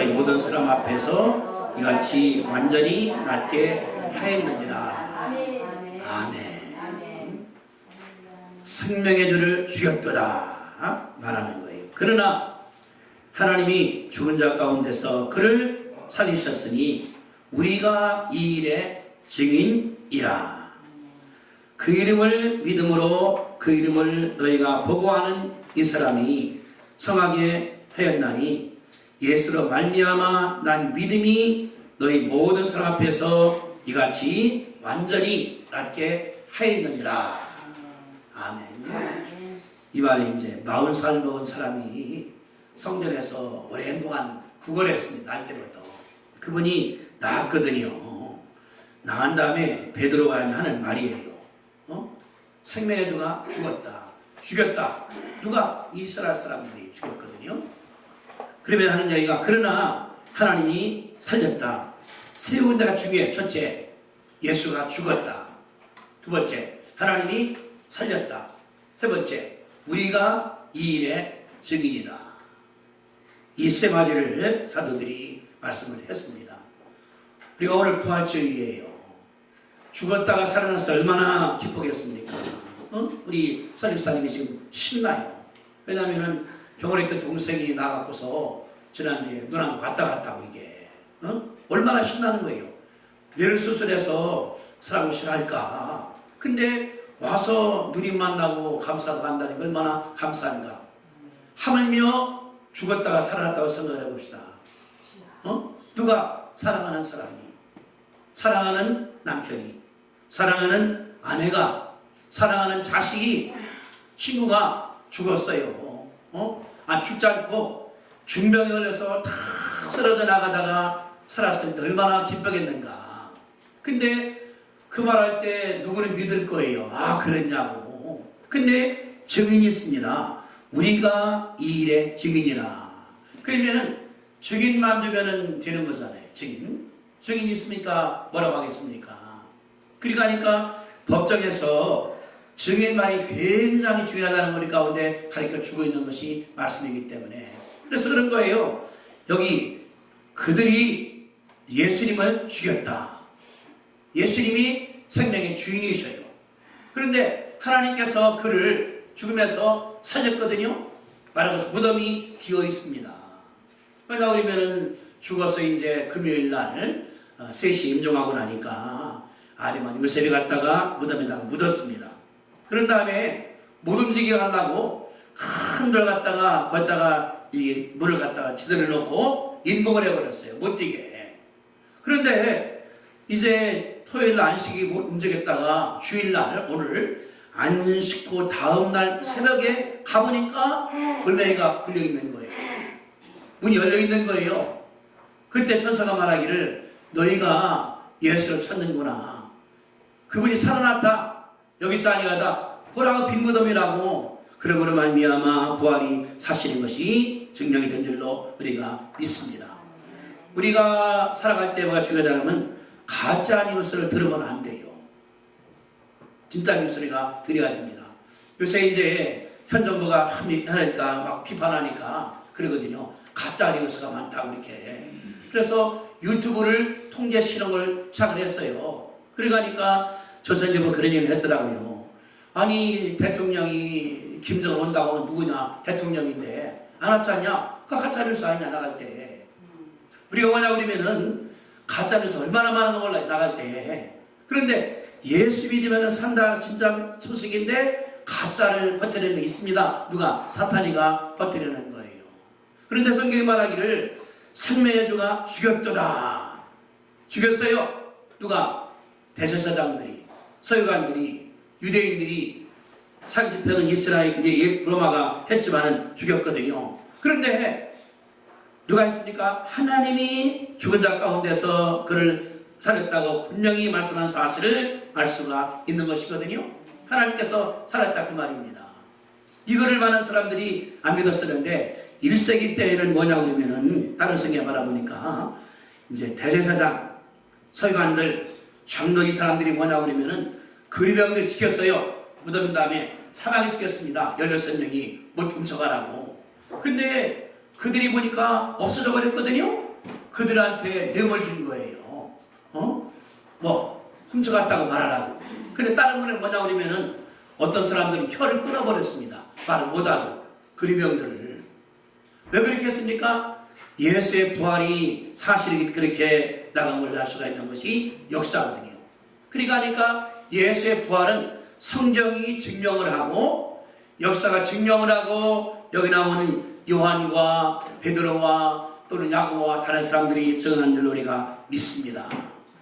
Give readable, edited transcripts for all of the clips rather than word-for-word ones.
너희 모든 사람 앞에서 이같이 완전히 낫게 하였느니라. 아멘. 생명의 주를 죽였도다 말하는 거예요. 그러나 하나님이 죽은 자 가운데서 그를 살리셨으니 우리가 이 일의 증인이라. 그 이름을 믿음으로 그 이름을 너희가 보고하는 이 사람이 성하게 하였나니 예수로 말미암아 난 믿음이 너희 모든 사람 앞에서 이같이 완전히 낫게 하였느니라. 아멘. 이 말에 이제 40살 먹은 사람이 성전에서 오랜 동안 구걸했습니다. 날 때부터. 그분이 나았거든요. 나은 다음에 베드로가 하는 말이에요. 생명의 주가 죽었다. 죽였다. 누가? 이스라엘 사람들이 죽였거든요. 그러면 하는 얘기가 그러나 하나님이 살렸다. 세 군데가 중요해요. 첫째, 예수가 죽었다. 두 번째, 하나님이 살렸다. 세 번째, 우리가 이 일의 증인이다. 이 세 가지를 사도들이 말씀을 했습니다. 우리가 오늘 부활주일이에요. 죽었다가 살아나서 얼마나 기쁘겠습니까? 우리 설립사님이 지금 신나요. 왜냐하면 병원에 있던 동생이 나가고서 지난주에 누나가 왔다 갔다고 이게 얼마나 신나는 거예요. 뇌를 수술해서 사람을 싫어할까. 근데 와서 누님 만나고 감사하고 간다는 게 얼마나 감사한가. 하물며 죽었다가 살아났다고 생각을 해봅시다. 누가? 사랑하는 사람이, 사랑하는 남편이, 사랑하는 아내가, 사랑하는 자식이, 친구가 죽었어요. 죽지 않고 중병에 걸려서 다 쓰러져 나가다가 살았을 때 얼마나 기쁘겠는가. 근데 그 말할 때 누구를 믿을 거예요? 아, 그랬냐고. 근데 증인이 있습니다. 우리가 이 일의 증인이라. 그러면은 증인만 주면은 되는 거잖아요. 증인. 증인이 있습니까? 뭐라고 하겠습니까? 그러니까 법정에서 증인만이 굉장히 중요하다는 것 가운데 가르쳐주고 있는 것이 말씀이기 때문에. 그래서 그런 거예요. 여기 그들이 예수님을 죽였다. 예수님이 생명의 주인이셔요. 그런데 하나님께서 그를 죽으면서 살렸거든요. 말하면 무덤이 비어 있습니다. 그러다 그러면은 죽어서 이제 금요일 날 3시 임종하고 나니까 아리만 요셉이 갔다가 무덤에다가 묻었습니다. 그런 다음에 못 움직이게 하려고 큰 돌 갖다가 거기다가 이 물을 갖다가 지들어 놓고 인목을 해버렸어요. 못 뛰게. 그런데 이제 토요일 날 안식이 못 움직였다가 주일날 오늘 안식 후 다음날 새벽에 가보니까 골뱅이가 굴려있는 거예요. 문이 열려있는 거예요. 그때 천사가 말하기를 너희가 예수를 찾는구나. 그분이 살아났다. 여기 짜니하다. 보라고 빈 무덤이라고. 그러므로 말미암아 부활이 사실인 것이 증명이 된 줄로 우리가 믿습니다. 우리가 살아갈 때 뭐가 중요하다면 가짜 뉴스를 들으면 안 돼요. 진짜 뉴스가 들어야 됩니다. 요새 이제 현 정부가 하니까 막 비판하니까 그러거든요. 가짜 뉴스가 많다고 이렇게. 그래서 유튜브를 통제 실험을 시작을 했어요. 그러니까 조선일보 그런 얘기를 했더라고요. 아니 대통령이 김정은 온다고 하면 누구냐? 대통령인데 안 왔지 않냐? 그 가짜 뉴스 아니냐 나갈 때. 우리가 뭐냐 그러면은 가짜 뉴스 얼마나 많은 거 몰라 나갈 때. 그런데 예수 믿으면 산다 진짜 소식인데 가짜를 퍼뜨리는 게 있습니다. 누가? 사탄이가 퍼뜨리는 거예요. 그런데 성경이 말하기를 생명의 주가 죽였도다. 죽였어요. 누가? 대제사장들이, 서기관들이, 유대인들이, 살집행은 이스라엘 로마가 했지만은 죽였거든요. 그런데 누가 했습니까? 하나님이 죽은 자 가운데서 그를 살렸다고 분명히 말씀한 사실을 알 수가 있는 것이거든요. 하나님께서 살았다 그 말입니다. 이거를 많은 사람들이 안 믿었었는데 1세기 때에는 뭐냐고 그러면은 다른 성경에 말해보니까 이제 대제사장, 서기관들, 장로 이 사람들이 뭐냐고 그러면은 그리병들 지켰어요. 무덤 다음에 사망에 지켰습니다. 16명이 못 훔쳐가라고. 근데 그들이 보니까 없어져 버렸거든요. 그들한테 뇌물 준 거예요. 훔쳐갔다고 말하라고. 근데 다른 분은 뭐냐 그러면은 어떤 사람들이 혀를 끊어버렸습니다. 말을 못하고 그리명들을. 왜 그렇게 했습니까? 예수의 부활이 사실이 그렇게 나감을 할 수가 있는 것이 역사거든요. 그러니까 예수의 부활은 성경이 증명을 하고 역사가 증명을 하고 여기 나오는 요한과 베드로와 또는 야고보와 다른 사람들이 증언한 줄 우리가 믿습니다.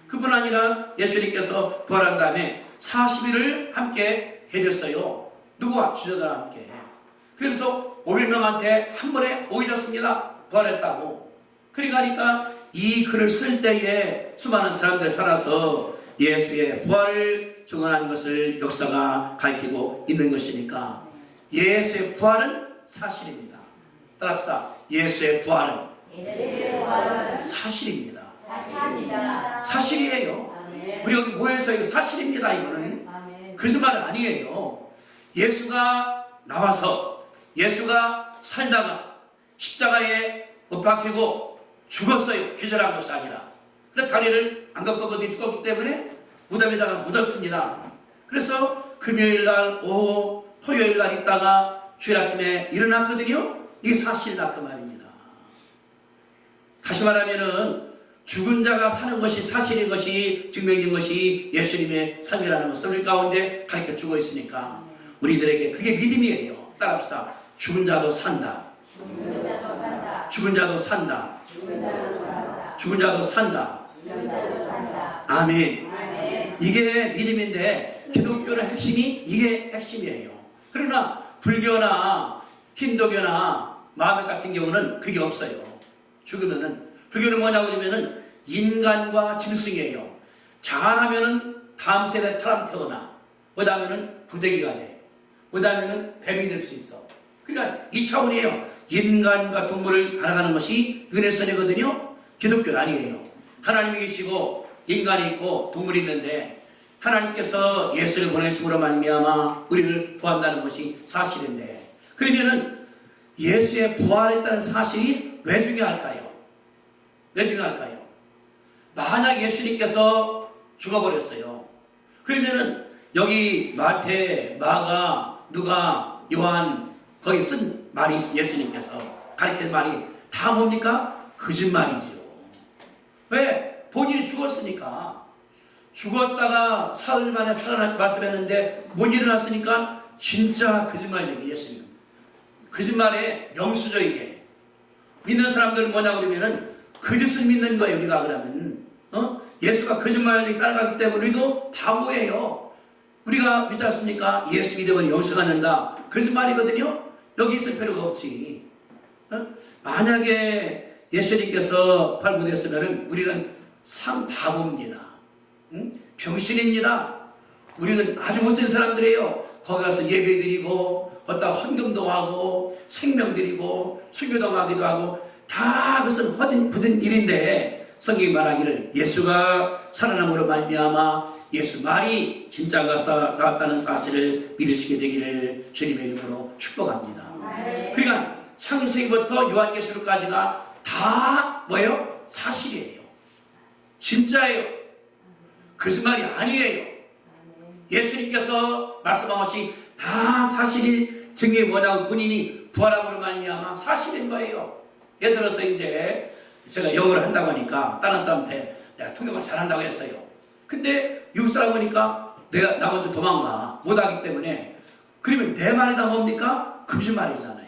그뿐 아니라 예수님께서 부활한 다음에 40일을 함께 계셨어요. 누구와? 주저들과 함께. 그래서 500명한테 한 번에 오해졌습니다. 부활했다고. 그러니까 이 글을 쓸 때에 수많은 사람들이 살아서 예수의 부활을 증언하는 것을 역사가 가리키고 있는 것이니까 예수의 부활은 사실입니다. 따라합시다. 예수의 부활은 사실입니다. 사실이에요. 우리 여기 모여서 이거 사실입니다. 이거는 거짓말은 아니에요. 예수가 나와서 예수가 살다가 십자가에 못 박히고 죽었어요. 기절한 것이 아니라. 그래 다리를 안 꺾었거든요. 죽었기 때문에 무덤에다가 묻었습니다. 그래서 금요일날 오후 토요일날 있다가 주일 아침에 일어났거든요. 이게 사실이다 그 말입니다. 다시 말하면은 죽은 자가 사는 것이 사실인 것이 증명된 것이 예수님의 삶이라는 것을 우리 가운데 가르쳐주고 있으니까 우리들에게 그게 믿음이에요. 따라합시다. 죽은 자도 산다. 죽은 자도 산다. 죽은 자도 산다. 아멘. 이게 믿음인데 기독교의 핵심이 이게 핵심이에요. 그러나 불교나 힌두교나 마음의 같은 경우는 그게 없어요. 죽으면은 불교는 뭐냐고 그러면은 인간과 짐승이에요. 잘하면은 다음 세대 사람 태어나. 못하면은 부대기가 돼. 못하면은 뱀이 될 수 있어. 그러니까 이 차원이에요. 인간과 동물을 알아가는 것이 은혜선이거든요. 기독교는 아니에요. 하나님이 계시고 인간이 있고 동물이 있는데 하나님께서 예수를 보내심으로 말미암아 우리를 구한다는 것이 사실인데 그러면은 예수의 부활했다는 사실이 왜 중요할까요? 왜 중요할까요? 만약 예수님께서 죽어버렸어요. 그러면은 여기 마태, 마가, 누가, 요한 거기 쓴 말이 있어요. 예수님께서 가르친 말이 다 뭡니까? 거짓말이죠. 왜? 본인이 죽었으니까. 죽었다가 사흘 만에 살아날 말씀했는데 못 일어났으니까 진짜 거짓말이죠. 예수님. 거짓말의 명수죠 이게. 믿는 사람들은 뭐냐고 그러면은 거짓을 믿는 거예요. 우리가 그러면 예수가 거짓말을 따라가기 때문에 우리도 바보예요. 우리가 믿지 않습니까? 예수 믿으면 영생을 얻는다. 거짓말이거든요. 여기 있을 필요가 없지. 만약에 예수님께서 발부됐으면 우리는 참 바보입니다. 병신입니다. 우리는 아주 못된 사람들이에요. 거기 가서 예배드리고 걷다가 헌금도 하고 생명 드리고 순교도 하기도 하고 다 그것은 부든 일인데 성경이 말하기를 예수가 살아남으로 말미암아 예수 말이 진짜가 나왔다는 사실을 믿으시게 되기를 주님의 이름으로 축복합니다. 그러니까 창세기부터 요한계시록까지가 다 뭐예요? 사실이에요. 진짜예요. 거짓말이 아니에요. 예수님께서 말씀한 것이 다 사실이 증거이 뭐냐고 본인이 부활함으로 말미암아 사실인 거예요. 예를 들어서 이제 제가 영어를 한다고 하니까 다른 사람한테 내가 통역을 잘한다고 했어요. 근데 미국 사람 보니까 내가 나 먼저 도망가 못하기 때문에 그러면 내 말이 다 뭡니까? 거짓말이잖아요.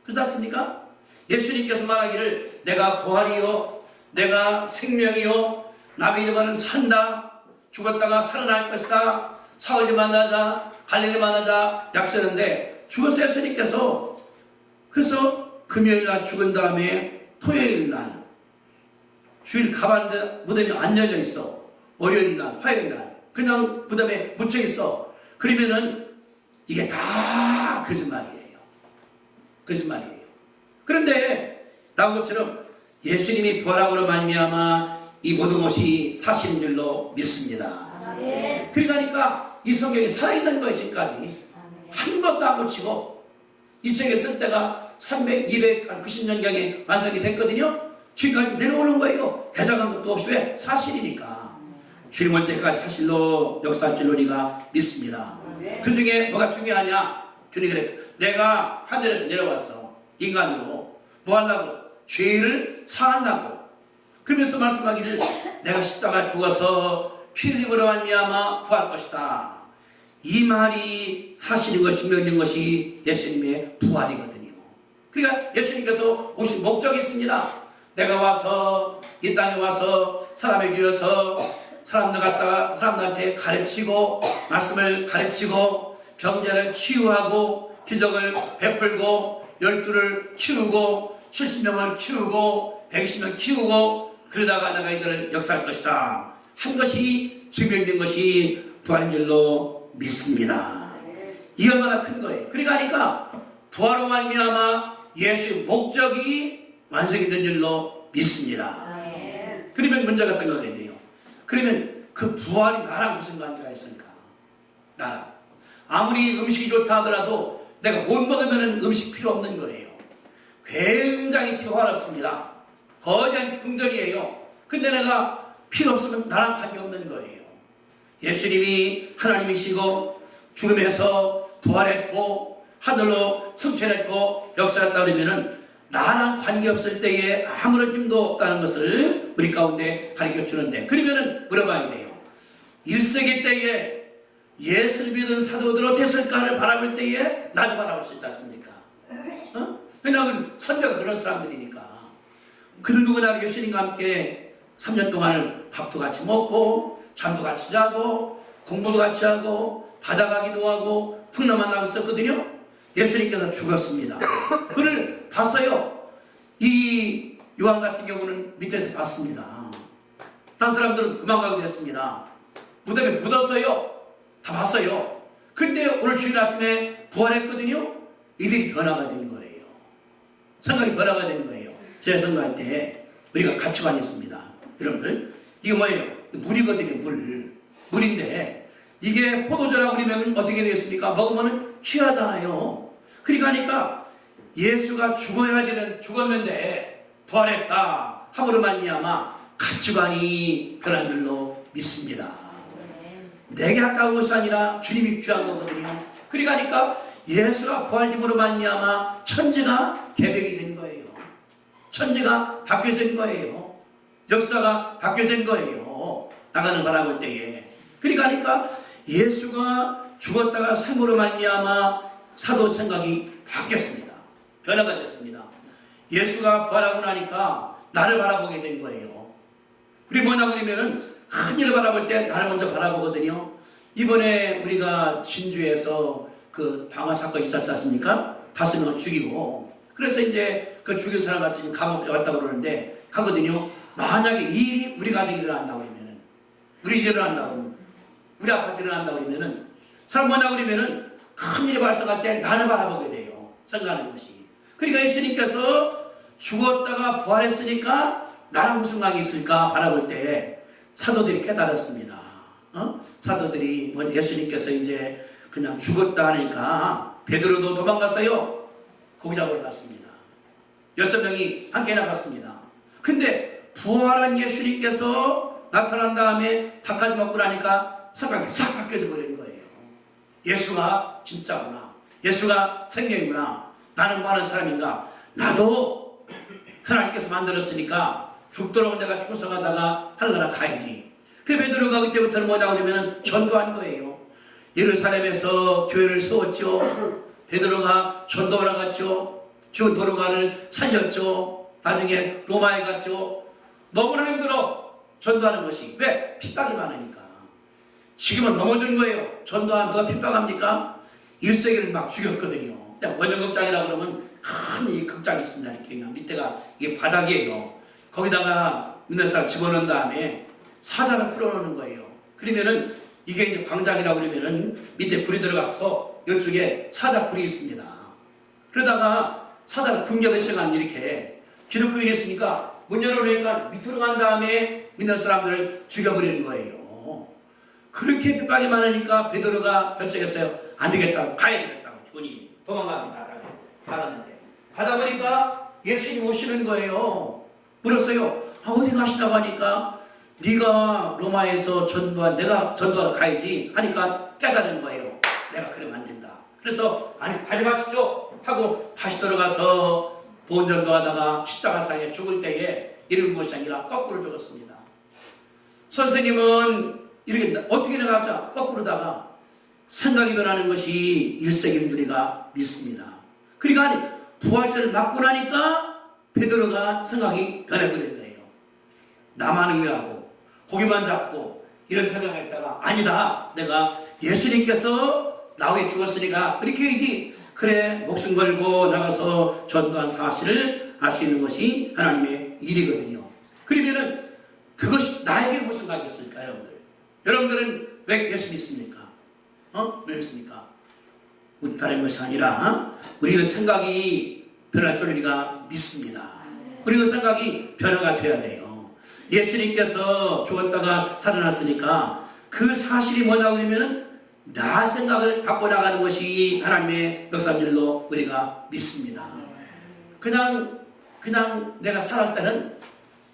그렇지 않습니까? 예수님께서 말하기를 내가 부활이요 내가 생명이요 나 믿으면 산다 죽었다가 살아날 것이다 사흘에 만나자 갈릴리 만나자 약속했는데 죽었어요. 예수님께서. 그래서 금요일날 죽은 다음에 토요일날 주일 가봤는데 무덤이 안 열려 있어. 월요일날 화요일날 그냥 무덤에 묻혀 있어. 그러면은 이게 다 거짓말이에요. 거짓말이에요. 그런데 나온 것처럼 예수님이 부활함으로 말미암아 이 모든 것이 사실인 줄로 믿습니다. 그러니까 이 성경이 살아있는 거예요. 지금까지 한 번도 안 고치고 이 책에 쓸 때가 300, 290년경에 완성이 됐거든요. 지금까지 내려오는 거예요. 해석한 것도 없이. 왜? 사실이니까. 주님 올 때까지 사실로 역사할 줄로 우리가 믿습니다. 그 중에 뭐가 중요하냐? 주님이 그래. 내가 하늘에서 내려왔어. 인간으로. 뭐 하려고? 죄를 사하려고. 그러면서 말씀하기를 내가 십자가 죽어서 피 흘림으로 말미암아 구할 것이다. 이 말이 사실인 것이 명인 것이 예수님의 부활이거든요. 그러니까 예수님께서 오신 목적이 있습니다. 내가 와서 이 땅에 와서 사람에게 위해서 사람들한테 가르치고 말씀을 가르치고 병자를 치유하고 기적을 베풀고 12를 키우고 70명을 키우고 120명 키우고 그러다가 내가 이들을 역사할 것이다 한 것이 증명된 것이 부활인 줄로 믿습니다. 이 얼마나 큰 거예요. 그러니까 부활로 말미암아 예수의 목적이 완성이 된 줄로 믿습니다. 그러면 문제가 생각해야 돼요. 그러면 그 부활이 나랑 무슨 관계가 있습니까? 나랑. 아무리 음식이 좋다 하더라도 내가 못 먹으면 음식 필요 없는 거예요. 굉장히 지금 화롭습니다. 거대한 긍정이에요. 근데 내가 필요 없으면 나랑 관계없는 거예요. 예수님이 하나님이시고 죽음에서 부활했고 하늘로 승천했고 역사했다 그러면은 나랑 관계없을 때에 아무런 힘도 없다는 것을 우리 가운데 가르쳐 주는데 그러면은 물어봐야 돼요. 1세기 때에 예수를 믿은 사도들 어땠을까를 바라볼 때에 나도 바라볼 수 있지 않습니까? 왜냐하면 선배가 그런 사람들이니까. 그들 누구나 예수님과 함께 3년 동안 밥도 같이 먹고 잠도 같이 자고 공부도 같이 하고 바다 가기도 하고 풍랑 만나고 있었거든요. 예수님께서 죽었습니다. 그를 봤어요. 이 요한 같은 경우는 밑에서 봤습니다. 다른 사람들은 그만 가게 됐습니다. 무덤에 묻었어요. 다 봤어요. 근데 오늘 주일 아침에 부활했거든요. 이들이 변화가 된 거예요. 생각이 변화가 된 거예요. 제가 생각할 때 우리가 가치관이 있습니다. 여러분들 이게 뭐예요? 물이거든요. 물인데 이게 포도주라고 그러면 어떻게 되겠습니까? 먹으면 취하잖아요. 그러니까 예수가 죽었는데 부활했다 함으로 말미암아 가치관이 변한 줄로 믿습니다. 내게 아까운 것이 아니라 주님이 귀한 거거든요. 그러니까 예수가 부활임으로 말미암아 천지가 개벽이 된 거예요. 천지가 바뀌어진 거예요. 역사가 바뀌어진 거예요. 나가는 바라볼 때에. 그러니까 예수가 죽었다가 삶으로 말미암아 사도 생각이 바뀌었습니다. 변화가 됐습니다. 예수가 부활하고 나니까 나를 바라보게 된 거예요. 우리 뭐냐고 그러면은 큰 일을 바라볼 때 나를 먼저 바라보거든요. 이번에 우리가 진주에서 그 방화 사건이 있었지 않습니까? 5명을 죽이고 그래서 이제 그 죽인 사람 같이 감옥에 왔다고 그러는데 하거든요. 만약에 이 일이 우리 가정에 일어난다고 그러면은 우리 집에 일어난다고 그러면 우리 아파트에 일어난다고 그러면은 사람 뭐냐고 그러면은 큰 일이 발생할 때 나를 바라보게 돼요. 생각하는 것이. 그러니까 예수님께서 죽었다가 부활했으니까 나랑 무슨 관계 있을까 바라볼 때 사도들이 깨달았습니다. 사도들이 예수님께서 이제 그냥 죽었다 하니까 베드로도 도망갔어요. 고기 잡으러 갔습니다. 6명이 함께 나갔습니다. 근데 부활한 예수님께서 나타난 다음에 밥까지 먹고 나니까 생각이 싹 바뀌어져 버린 거예요. 예수가 진짜구나. 예수가 생명이구나. 나는 뭐 하는 사람인가. 나도 하나님께서 만들었으니까 죽도록 내가 충성하다가 하늘나라 가야지. 그 베드로가 그때부터는 뭐냐고 그러면 전도한 거예요. 예루살렘에서 교회를 세웠죠. 베드로가 전도를 갔죠. 주 도로가를 살렸죠. 나중에 로마에 갔죠. 너무나 힘들어 전도하는 것이. 왜? 핍박이 많으니까. 지금은 넘어지는 거예요. 전도한 누가 핍박합니까? 1세기를 막 죽였거든요. 원형극장이라고 그러면 큰 이 극장이 있습니다. 이렇게 밑에가 이게 바닥이에요. 거기다가 몇몇 살 집어넣은 다음에 사자를 풀어놓는 거예요. 그러면은 이게 이제 광장이라고 그러면은 밑에 불이 들어가서 이쪽에 사자 불이 있습니다. 그러다가 사자를 궁ገብ에 시간 이렇게 기독교인이 있으니까 문 열어놓으니까 밑으로 간 다음에 믿는 사람들을 죽여버리는 거예요. 그렇게 핍박이 많으니까 베드로가 결정했어요. 안 되겠다. 가야 되겠다고 본인이 도망갑니다. 가는데 가다 보니까 예수님이 오시는 거예요. 물었어요. 어디 가시다고 하니까 네가 로마에서 전도한 내가 전도하러 가야지 하니까 깨달은 거예요. 내가 그러면 안 된다. 그래서 아니 가지 마시죠 하고 다시 들어가서 보온전도하다가 십자가상에 죽을 때에 이런 것이 아니라 거꾸로 죽었습니다. 선생님은 이렇게 어떻게 나가자 거꾸로다가 생각이 변하는 것이 일생인 우리가 믿습니다. 그러니까 아니 부활절을 맞고 나니까 베드로가 생각이 변해버린 거예요. 나만 의하고 고기만 잡고 이런 생각했다가 아니다. 내가 예수님께서 나에게 죽었으니까 그렇게 해야지. 그래 목숨 걸고 나가서 전도한 사실을 알 수 있는 것이 하나님의 일이거든요. 그러면은 그것이 나에게 무슨 가게 있을까 여러분들? 여러분들은 왜 예수 믿습니까? 왜 믿습니까? 우리 다른 것이 아니라 우리의 생각이 변할 줄 우리가 믿습니다. 우리의 생각이 변화가 돼야 돼요. 예수님께서 죽었다가 살아났으니까 그 사실이 뭐냐고 그러면은 나 생각을 갖고 나가는 것이 하나님의 역사인 줄로 우리가 믿습니다. 그냥 내가 살았을 때는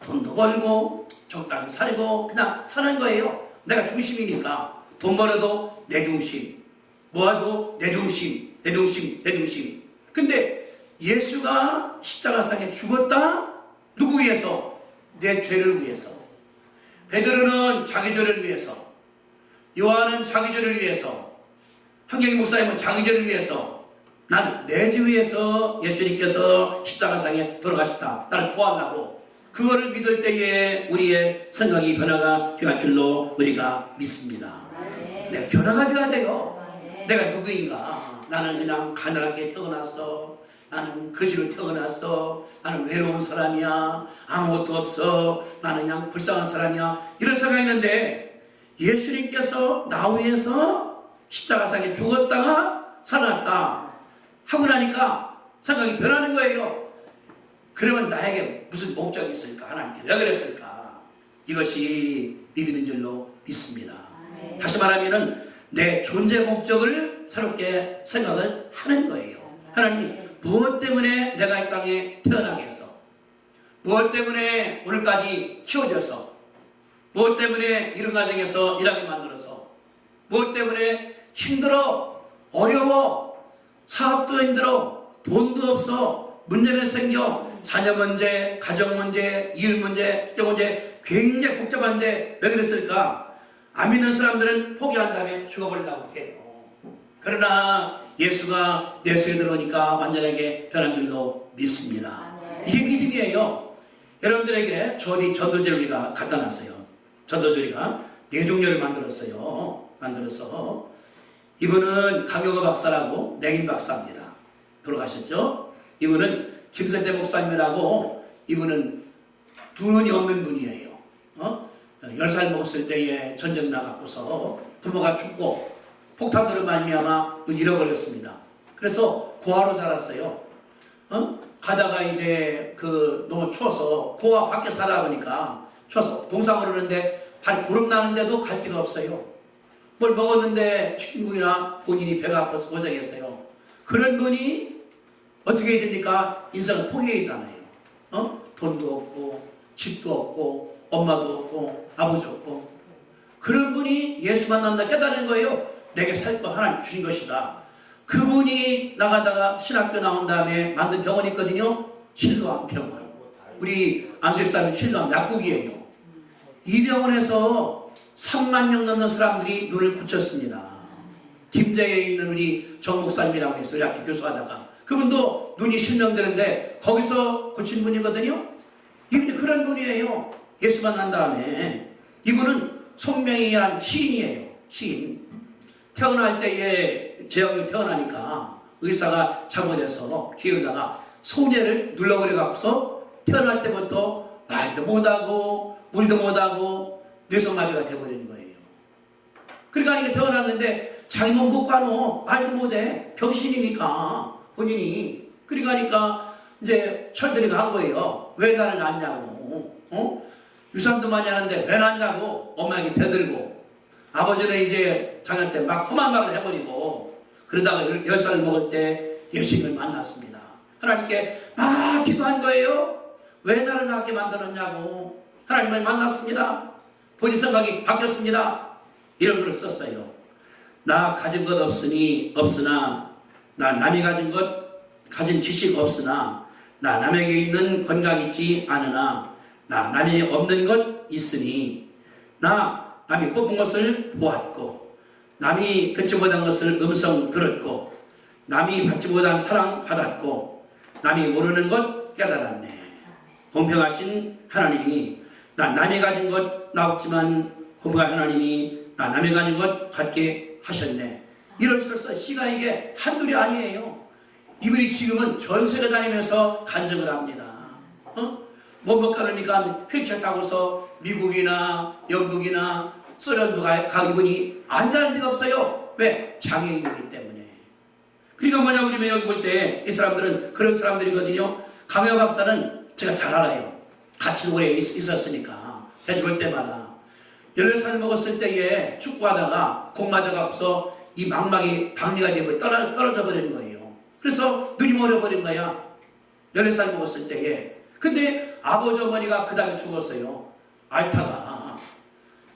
돈도 벌고 적당히 살고 그냥 사는 거예요. 내가 중심이니까 돈 벌어도 내 중심, 모아도 내 중심. 근데 예수가 십자가상에 죽었다? 누구 위해서? 내 죄를 위해서. 베드로는 자기 죄를 위해서, 요한은 자기 죄를 위해서, 한경희 목사님은 자기 죄를 위해서, 나는 내 죄 위해서 예수님께서 십자가상에 돌아가셨다. 나를 구하려고. 그거를 믿을 때에 우리의 생각이 변화가 되할 줄로 우리가 믿습니다. 내가 변화가 되어야 돼요. 내가 누구인가? 나는 그냥 가난하게 태어났어. 나는 거지로 태어났어. 나는 외로운 사람이야. 아무것도 없어. 나는 그냥 불쌍한 사람이야. 이런 생각했는데 예수님께서 나 위해서 십자가상에 죽었다가 살아났다 하고 나니까 생각이 변하는 거예요. 그러면 나에게 무슨 목적이 있을까? 하나님께 왜 그랬을까? 이것이 믿음인 줄로 믿습니다. 다시 말하면 내 존재 목적을 새롭게 생각을 하는 거예요. 하나님이 무엇 때문에 내가 이 땅에 태어나게 해서, 무엇 때문에 오늘까지 키워져서, 무엇 때문에 이런 가정에서 일하게 만들어서, 무엇 때문에 힘들어, 어려워, 사업도 힘들어, 돈도 없어, 문제는 생겨, 자녀 문제, 가정 문제, 이웃 문제, 국제 문제 굉장히 복잡한데 왜 그랬을까? 안 믿는 사람들은 포기한 다음에 죽어버리려고 해요. 그러나 예수가 내 속에 들어오니까 완전하게 변한 줄로 믿습니다. 이게 믿음이에요. 여러분들에게 전도제를 우리가 갖다 놨어요. 전도제가 4종류를 만들어서 이분은 강효거 박사라고 냉인 박사입니다. 돌아가셨죠? 이분은 김선태 목사님이라고, 이분은 두 눈이 없는 분이에요. 10살 먹었을 때에 전쟁 나가고서 부모가 죽고 폭탄으로 말미암아 눈 잃어버렸습니다. 그래서 고아로 자랐어요. 가다가 이제 너무 추워서 고아 밖에 살다 보니까 추워서 동상을 오르는데 발이 고름 나는데도 갈 데가 없어요. 뭘 먹었는데 치킨국이나 본인이 배가 아파서 고생했어요. 그런 분이 어떻게 해야 됩니까? 인생을 포기하잖아요. 돈도 없고 집도 없고 엄마도 없고 아버지 없고. 그런 분이 예수 만난다 깨달은 거예요. 내게 살 거 하나님 주신 것이다. 그분이 나가다가 신학교 나온 다음에 만든 병원이 있거든요. 신로암 병원. 우리 안수집사님 신로암 약국이에요. 이 병원에서 3만 명 넘는 사람들이 눈을 고쳤습니다. 김제에 있는 우리 정 목사님이라고 해서 우리 학교 교수하다가 그분도 눈이 실명되는데 거기서 고친 분이거든요. 이분이 그런 분이에요. 예수 만난 다음에. 이분은 송명이라는 시인이에요. 시인. 태어날 때에 재앙이 태어나니까 의사가 잘못해서 기어다가 소뇌를 눌러버려 갖고서 태어날 때부터 말도 못하고 물도 못하고 뇌성마비가 돼버리는 거예요. 그러니까 이게 태어났는데 자기 몸 못 가노, 말도 못해, 병신이니까 본인이. 그러니까 이제 철들이가 한 거예요. 왜 나를 낳냐고. 유산도 많이 하는데 왜 낳냐고 엄마에게 대들고. 아버지는 이제 자녀 때 막 험한 말을 해버리고, 그러다가 10살 먹을 때 예수님을 만났습니다. 하나님께 막 기도한 거예요. 왜 나를 낳게 만들었냐고. 하나님을 만났습니다. 본인 생각이 바뀌었습니다. 이런 글을 썼어요. 나 가진 것 없으나 나 남이 가진 지식 없으나 나 남에게 있는 건강 있지 않으나 나 남이 없는 것 있으니 나 남이 뽑은 것을 보았고 남이 듣지 못한 것을 음성 들었고 남이 받지 못한 사랑 받았고 남이 모르는 것 깨달았네. 공평하신 하나님이 나 남이 가진 것 나 없지만 공평한 하나님이 나 남이 가진 것 갖게 하셨네. 이런 시를 써. 시가 이게 한둘이 아니에요. 이분이 지금은 전 세계 다니면서 간증을 합니다. 못 가려니까 휠체어 타고서 미국이나 영국이나 소련도 가 이분이 안 가는 데가 없어요. 왜? 장애인이기 때문에. 그러니까 뭐냐고 그러면 여기 볼 때 이 사람들은 그런 사람들이거든요. 강효 박사는 제가 잘 알아요. 같이 오래 있었으니까. 자주 볼 때마다 14살 먹었을 때에 축구하다가 공 맞아갖고서 이 망막이 박리가 되고 떨어져 버리는 거예요. 그래서 눈이 멀어버린 거야. 14살 먹었을 때에. 근데 아버지 어머니가 그 다음에 죽었어요. 알타가.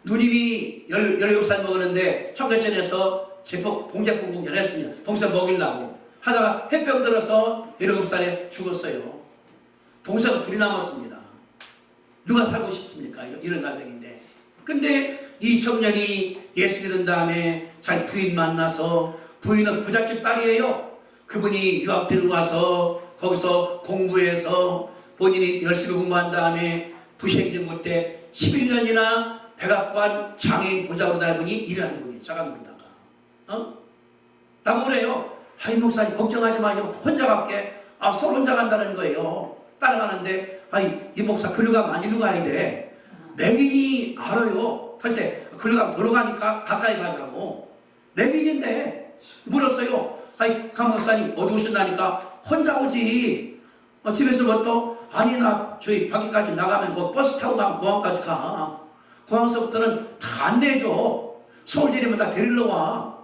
누님이 17살 먹었는데 청계천에서 봉제품 공연했습니다. 동생 먹이려고 하다가 폐병 들어서 17살에 죽었어요. 동생은 둘이 남았습니다. 누가 살고 싶습니까? 이런 가정인데. 근데 이 청년이 예수 믿은 다음에 자기 부인 만나서, 부인은 부잣집 딸이에요. 그분이 유학 데리고 와서 거기서 공부해서 본인이 열심히 공부한 다음에 부시행정 때 11년이나 백악관 장애인 보좌로 다니는 분이 일하는 분이 자가문다가. 나보고 그래요. 하이 목사님 걱정하지 마요. 혼자 갈게. 서로 혼자 간다는 거예요. 따라가는데 이 목사 글로 가면 일로 가야 돼. 맹인이 알아요. 할 때 글로 가면 도로 가니까 가까이 가자고. 맹인인데 물었어요. 강 목사님 어디 오신다니까 혼자 오지. 집에서 뭐 또 아니 나 저희 밖에까지 나가면 뭐 버스 타고 가면 공항까지 가. 공항서부터는 다 안내줘. 서울 내리면 다 데리러 와.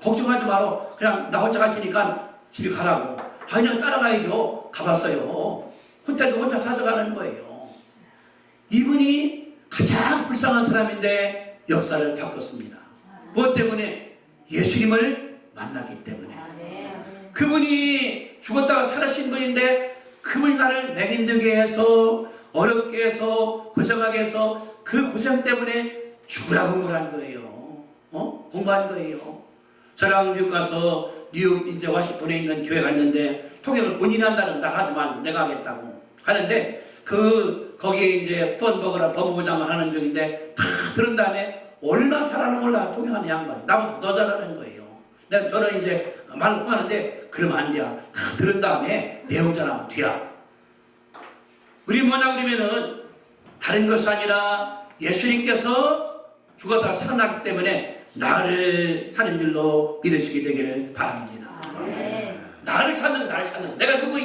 걱정하지 마라. 그냥 나 혼자 갈 테니까 집에 가라고. 그냥 따라가야죠. 가봤어요. 그때도 혼자 찾아가는 거예요. 이분이 가장 불쌍한 사람인데 역사를 바꿨습니다. 무엇 때문에? 예수님을 만났기 때문에. 그분이 죽었다가 살아신 분인데 그분이 나를 맹인되게 해서 어렵게 해서 고생하게 해서 그 고생 때문에 죽으라고 공부한 거예요. 공부한 거예요. 저랑 미국 가서 뉴욕 이제 워싱턴에 있는 교회 갔는데 통역을 본인이 한다는 나 하지 말고 내가 하겠다고 하는데 거기에 이제 후원버거랑 법무부 장관 하는 중인데 다 들은 다음에 얼마나 잘하는 몰라. 통역하는 양반이 나보다 더 잘하는 거예요. 저는 이제 말로 하는데 그러면 안 돼요. 다 들은 다음에 내용 전하면 돼야. 우리 뭐냐 그러면은 다른 것이 아니라 예수님께서 죽었다가 살아났기 때문에 나를 하는 줄로 믿으시게 되기를 바랍니다. 나를 찾는 내가 누구인가.